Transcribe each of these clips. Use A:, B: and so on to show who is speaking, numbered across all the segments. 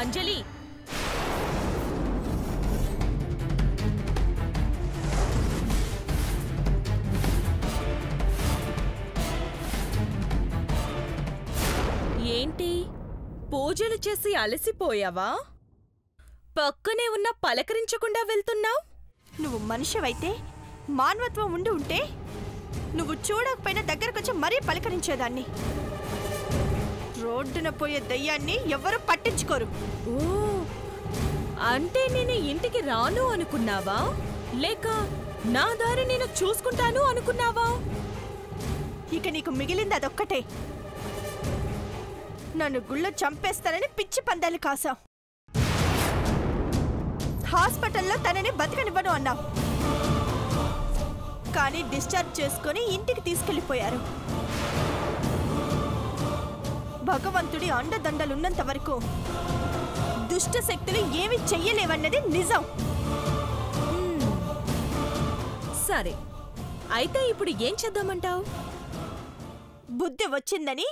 A: అంజలి, ఏంటి పూజలు చేసి అలసిపోయావా? పక్కనే ఉన్న పలకరించకుండా వెళ్తున్నావు.
B: నువ్వు మనిషివైతే మానవత్వం ఉండి ఉంటే నువ్వు చూడకపోయినా దగ్గరకొచ్చి మరీ పలకరించేదాన్ని. రోడ్డున పోయే దయ్యాన్ని ఎవరూ పట్టించుకోరు.
A: ఓ, అంటే నేను ఇంటికి రాను అనుకున్నావా? లేక నా దారి నేను చూసుకుంటాను అనుకున్నావా?
B: ఇక నీకు మిగిలింది అదొక్కటే. నన్ను గుళ్ళో చంపేస్తానని పిచ్చి పందాలు కాసావు. హాస్పిటల్లో తనని బతకనివ్వను అన్నావు. కానీ డిశ్చార్జ్ చేసుకుని ఇంటికి తీసుకెళ్లిపోయారు. భగవంతుడి అండదండలున్నంత వరకు దుష్ట శక్తులు ఏమి చెయ్యలేవన్నది నిజం.
A: సరే, అయితే ఇప్పుడు ఏం చేద్దామంటావు?
B: బుద్ధి వచ్చిందని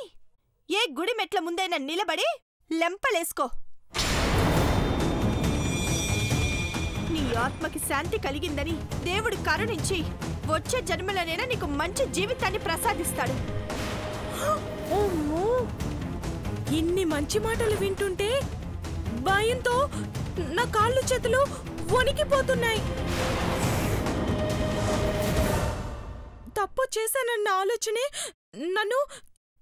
B: ఏ గుడి మెట్ల ముందైనా నిలబడి లెంపలేసుకో. నీ ఆత్మకి శాంతి కలిగిందని దేవుడు కరుణించి వచ్చే జన్మలోనైనా నీకు మంచి జీవితాన్ని ప్రసాదిస్తాడు.
A: ఇన్ని మంచి మాటలు వింటుంటే భయంతో నా కాళ్ళు చేతులు వణికిపోతున్నాయి. తప్పు చేశానన్న ఆలోచనే నన్ను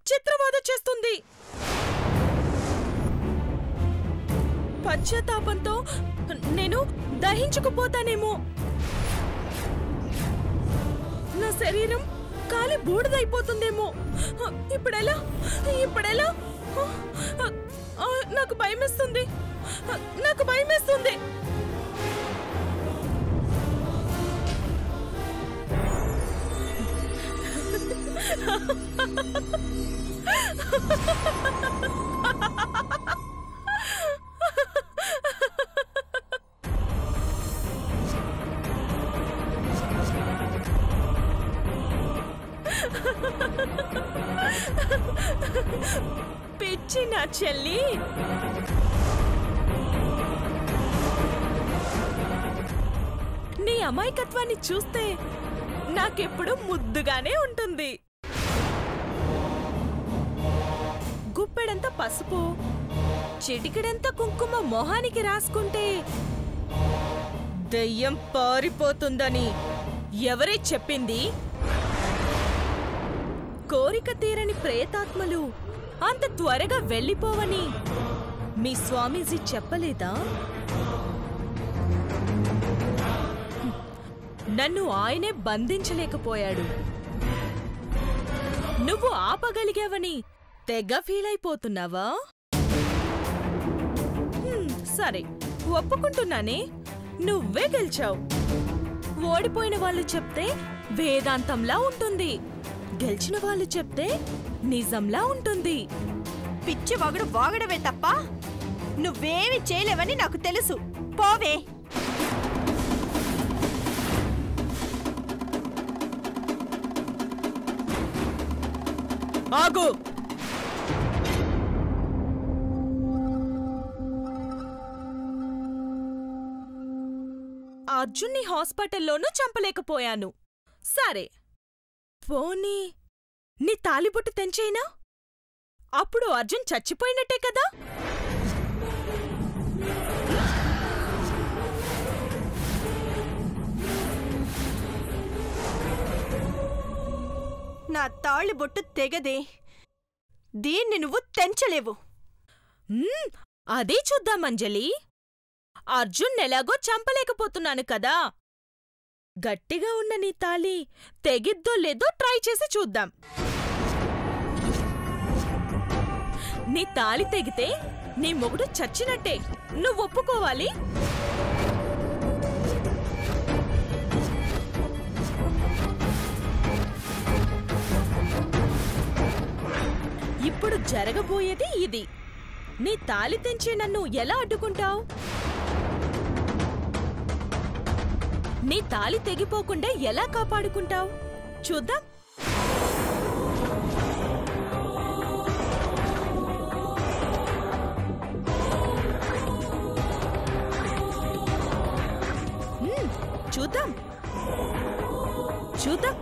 A: చిత్రబాధ చేస్తుంది. పశ్చాత్తాపంతో నేను దహించుకుపోతానేమో. నా శరీరం కాలి బూడిదైపోతుందేమో. ఇప్పుడెలా? నాకు భయమేస్తుంది. పిచ్చి నా చెల్లి. నీ అమాయకత్వాన్ని చూస్తే నాకెప్పుడు ముద్దుగానే ఉంటుంది. గుప్పెడంత పసుపు, చిటికెడంత కుంకుమ మొహానికి రాసుకుంటే దయ్యం పారిపోతుందని ఎవరే చెప్పింది? కోరిక తీరని ప్రేతాత్మలు అంత త్వరగా వెళ్ళిపోవని మీ స్వామీజీ చెప్పలేదా? నన్ను ఆయనే బంధించలేకపోయాడు. నువ్వు ఆపగలిగావని తెగ ఫీలైపోతున్నావా? సరే, ఒప్పుకుంటున్నానే, నువ్వే గెలిచావు. ఓడిపోయిన వాళ్ళు చెప్తే వేదాంతంలా ఉంటుంది, గెలిచిన వాళ్ళు చెప్తే నిజంలా ఉంటుంది.
B: పిచ్చి వాగుడు వాగడమే తప్ప నువ్వేమి చేయలేవని నాకు తెలుసు. పోవే.
A: ఆగు. అర్జున్ని హాస్పిటల్లోనూ చంపలేకపోయాను. సరే, పోనీ నీ తాలిబొట్టు తెంచేయినా? అప్పుడు అర్జున్ చచ్చిపోయినట్టే కదా?
B: నా తాళిబొట్టు తెగదే. దీన్ని నువ్వు తెంచలేవు.
A: అదే చూద్దాం అంజలి. అర్జున్ ఎలాగో చంపలేకపోతున్నాను కదా, గట్టిగా ఉన్న నీ తాళి తెగిద్దో లేదో ట్రై చేసి చూద్దాం. నీ తాళి తెగితే నీ మొగుడు చచ్చినట్టే, నువ్వు ఒప్పుకోవాలి. ఇప్పుడు జరగబోయేది ఇది. నీ తాళి తెంచి నన్ను ఎలా అడ్డుకుంటావు? నీ తాళి తెగిపోకుండా ఎలా కాపాడుకుంటావు? చూద్దాం. చూద్దాం చూద్దాం